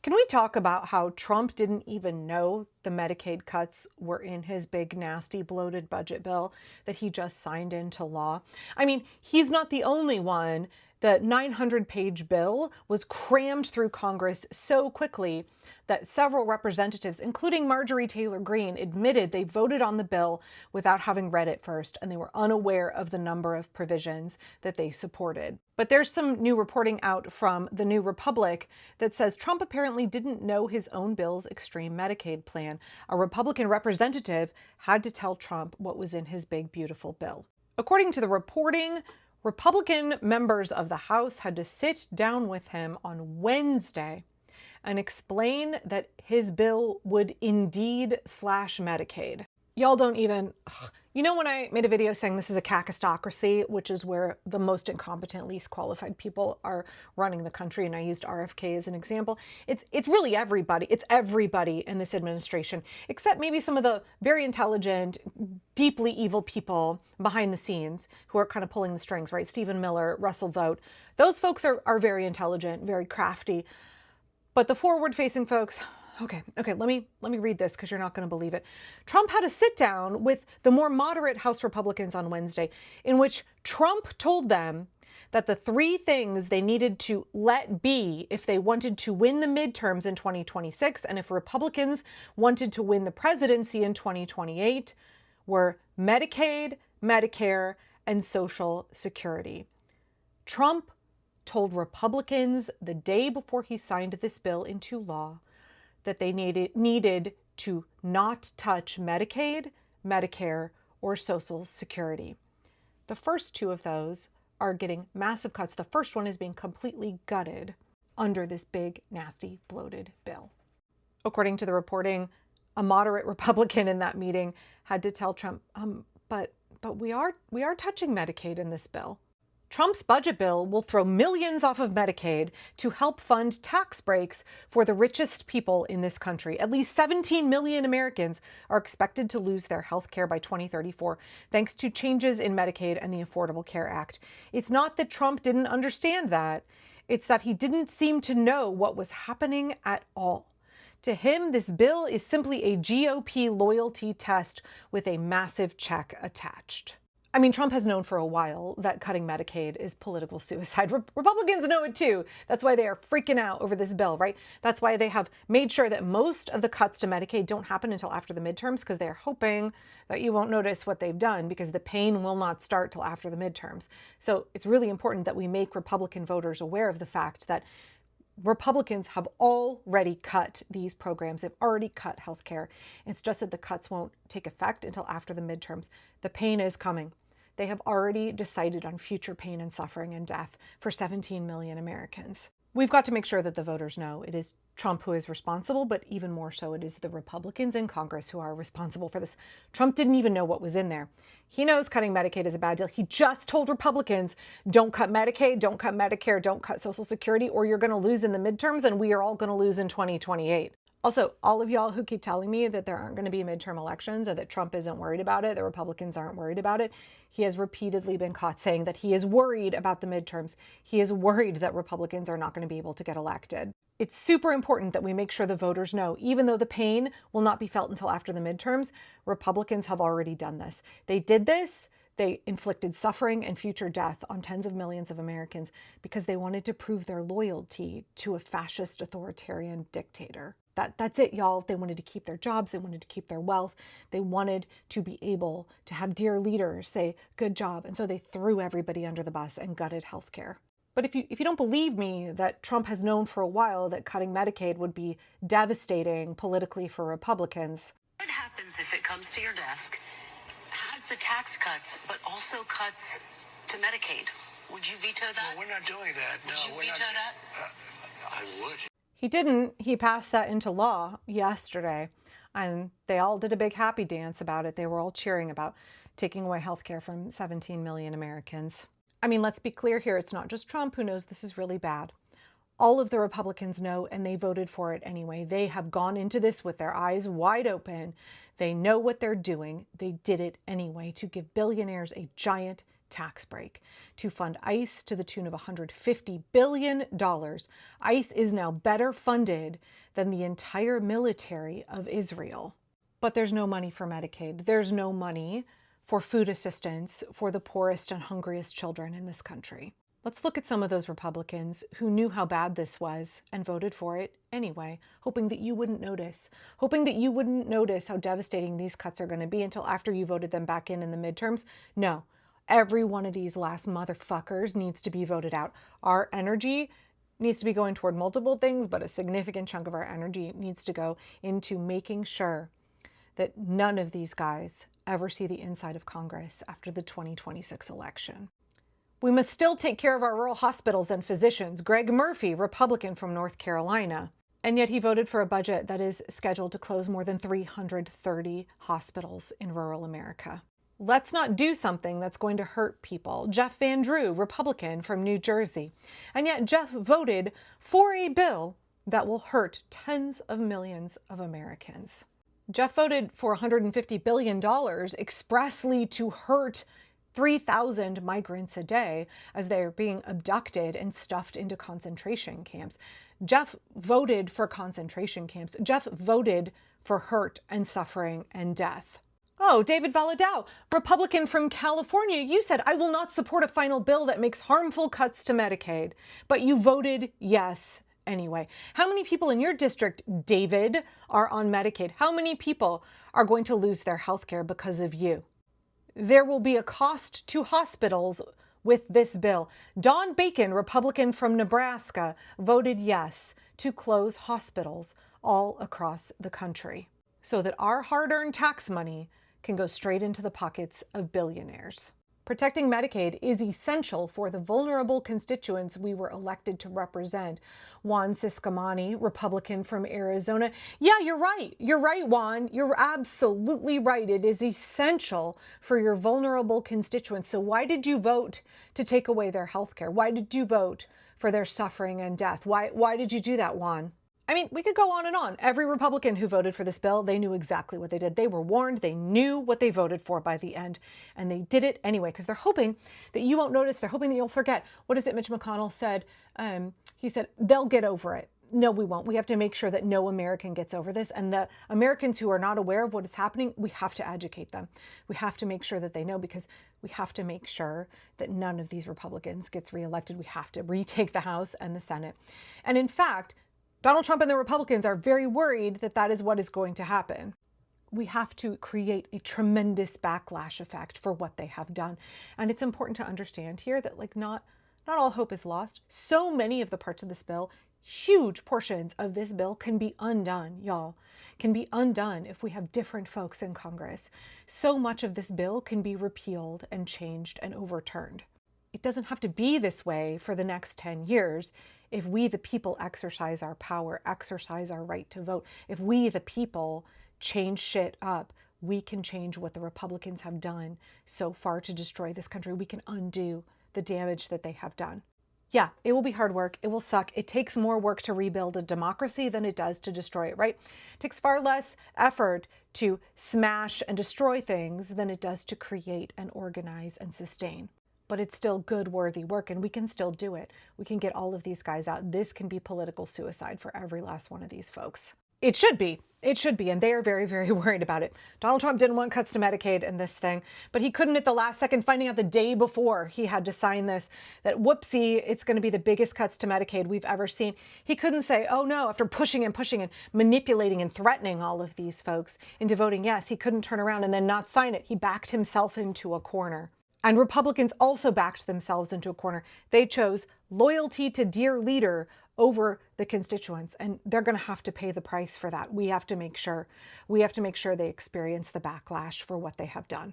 Can we talk about how Trump didn't even know the Medicaid cuts were in his big, nasty, bloated budget bill that he just signed into law? I mean, he's not the only one. The 900-page bill was crammed through Congress so quickly that several representatives, including Marjorie Taylor Greene, admitted they voted on the bill without having read it first, and they were unaware of the number of provisions that they supported. But there's some new reporting out from the New Republic that says Trump apparently didn't know his own bill's extreme Medicaid plan. A Republican representative had to tell Trump what was in his big, beautiful bill. According to the reporting, Republican members of the House had to sit down with him on Wednesday and explain that his bill would indeed slash Medicaid. Y'all don't even... You know, when I made a video saying this is a kakistocracy, which is where the most incompetent, least qualified people are running the country, and I used RFK as an example, it's really everybody. It's everybody in this administration, except maybe some of the very intelligent, deeply evil people behind the scenes who are kind of pulling the strings, right? Stephen Miller, Russell Vought. Those folks are very intelligent, very crafty. But the forward-facing folks... Okay, let me read this because you're not going to believe it. Trump had a sit down with the more moderate House Republicans on Wednesday in which Trump told them that the three things they needed to let be if they wanted to win the midterms in 2026 and if Republicans wanted to win the presidency in 2028 were Medicaid, Medicare, and Social Security. Trump told Republicans the day before he signed this bill into law that they needed to not touch Medicaid, Medicare, or Social Security. The first two of those are getting massive cuts. The first one is being completely gutted under this big, nasty, bloated bill. According to the reporting, a moderate Republican in that meeting had to tell Trump, but we are touching Medicaid in this bill. Trump's budget bill will throw millions off of Medicaid to help fund tax breaks for the richest people in this country. At least 17 million Americans are expected to lose their health care by 2034, thanks to changes in Medicaid and the Affordable Care Act. It's not that Trump didn't understand that. It's that he didn't seem to know what was happening at all. To him, this bill is simply a GOP loyalty test with a massive check attached. I mean, Trump has known for a while that cutting Medicaid is political suicide. Republicans know it too. That's why they are freaking out over this bill, right? That's why they have made sure that most of the cuts to Medicaid don't happen until after the midterms, because they're hoping that you won't notice what they've done, because the pain will not start till after the midterms. So it's really important that we make Republican voters aware of the fact that Republicans have already cut these programs. They've already cut healthcare. It's just that the cuts won't take effect until after the midterms. The pain is coming. They have already decided on future pain and suffering and death for 17 million Americans. We've got to make sure that the voters know it is Trump who is responsible, but even more so, it is the Republicans in Congress who are responsible for this. Trump didn't even know what was in there. He knows cutting Medicaid is a bad deal. He just told Republicans, don't cut Medicaid, don't cut Medicare, don't cut Social Security, or you're going to lose in the midterms and we are all going to lose in 2028. Also, all of y'all who keep telling me that there aren't going to be midterm elections or that Trump isn't worried about it, the Republicans aren't worried about it, he has repeatedly been caught saying that he is worried about the midterms. He is worried that Republicans are not going to be able to get elected. It's super important that we make sure the voters know, even though the pain will not be felt until after the midterms, Republicans have already done this. They did this. They inflicted suffering and future death on tens of millions of Americans because they wanted to prove their loyalty to a fascist authoritarian dictator. That's it, y'all. They wanted to keep their jobs. They wanted to keep their wealth. They wanted to be able to have dear leaders say, good job. And so they threw everybody under the bus and gutted healthcare. But if you don't believe me that Trump has known for a while that cutting Medicaid would be devastating politically for Republicans. What happens if it comes to your desk, has the tax cuts, but also cuts to Medicaid? Would you veto that? No, we're not doing that. Would you veto that? I would. He didn't. He passed that into law yesterday, and they all did a big happy dance about it. They were all cheering about taking away health care from 17 million Americans. I mean, let's be clear here. It's not just Trump who knows this is really bad. All of the Republicans know, and they voted for it anyway. They have gone into this with their eyes wide open. They know what they're doing. They did it anyway to give billionaires a giant tax break to fund ICE to the tune of $150 billion. ICE is now better funded than the entire military of Israel. But there's no money for Medicaid. There's no money for food assistance for the poorest and hungriest children in this country. Let's look at some of those Republicans who knew how bad this was and voted for it anyway, hoping that you wouldn't notice, hoping that you wouldn't notice how devastating these cuts are going to be until after you voted them back in the midterms. No, every one of these last motherfuckers needs to be voted out. Our energy needs to be going toward multiple things, but a significant chunk of our energy needs to go into making sure that none of these guys ever see the inside of Congress after the 2026 election. We must still take care of our rural hospitals and physicians. Greg Murphy, Republican from North Carolina. And yet he voted for a budget that is scheduled to close more than 330 hospitals in rural America. Let's not do something that's going to hurt people. Jeff Van Drew, Republican from New Jersey. And yet Jeff voted for a bill that will hurt tens of millions of Americans. Jeff voted for $150 billion expressly to hurt 3,000 migrants a day as they're being abducted and stuffed into concentration camps. Jeff voted for concentration camps. Jeff voted for hurt and suffering and death. Oh, David Valadao, Republican from California, you said, I will not support a final bill that makes harmful cuts to Medicaid, but you voted yes anyway. How many people in your district, David, are on Medicaid? How many people are going to lose their health care because of you? There will be a cost to hospitals with this bill. Don Bacon, Republican from Nebraska, voted yes to close hospitals all across the country so that our hard-earned tax money can go straight into the pockets of billionaires. Protecting Medicaid is essential for the vulnerable constituents we were elected to represent. Juan Ciscomani, Republican from Arizona. Yeah, you're right. You're right, Juan. You're absolutely right. It is essential for your vulnerable constituents. So why did you vote to take away their health care? Why did you vote for their suffering and death? Why did you do that, Juan? I mean, we could go on and on. Every Republican who voted for this bill, they knew exactly what they did. They were warned. They knew what they voted for by the end, and they did it anyway because they're hoping that you won't notice. They're hoping that you'll forget. What is it Mitch McConnell said? He said, they'll get over it. No, we won't. We have to make sure that no American gets over this. And the Americans who are not aware of what is happening, we have to educate them. We have to make sure that they know because we have to make sure that none of these Republicans gets reelected. We have to retake the House and the Senate. And in fact, Donald Trump and the Republicans are very worried that that is what is going to happen. We have to create a tremendous backlash effect for what they have done. And it's important to understand here that not all hope is lost. So many of the parts of this bill, huge portions of this bill can be undone, y'all. Can be undone if we have different folks in Congress. So much of this bill can be repealed and changed and overturned. It doesn't have to be this way for the next 10 years. If we, the people, exercise our power, exercise our right to vote, if we, the people, change shit up, we can change what the Republicans have done so far to destroy this country. We can undo the damage that they have done. Yeah, it will be hard work. It will suck. It takes more work to rebuild a democracy than it does to destroy it, right? It takes far less effort to smash and destroy things than it does to create and organize and sustain. But it's still good, worthy work, and we can still do it. We can get all of these guys out. This can be political suicide for every last one of these folks. It should be. It should be, and they are very, very worried about it. Donald Trump didn't want cuts to Medicaid in this thing, but he couldn't at the last second, finding out the day before he had to sign this, that whoopsie, it's going to be the biggest cuts to Medicaid we've ever seen. He couldn't say, oh no, after pushing and manipulating and threatening all of these folks into voting yes, he couldn't turn around and then not sign it. He backed himself into a corner. And Republicans also backed themselves into a corner. They chose loyalty to dear leader over the constituents, and they're going to have to pay the price for that. We have to make sure they experience the backlash for what they have done.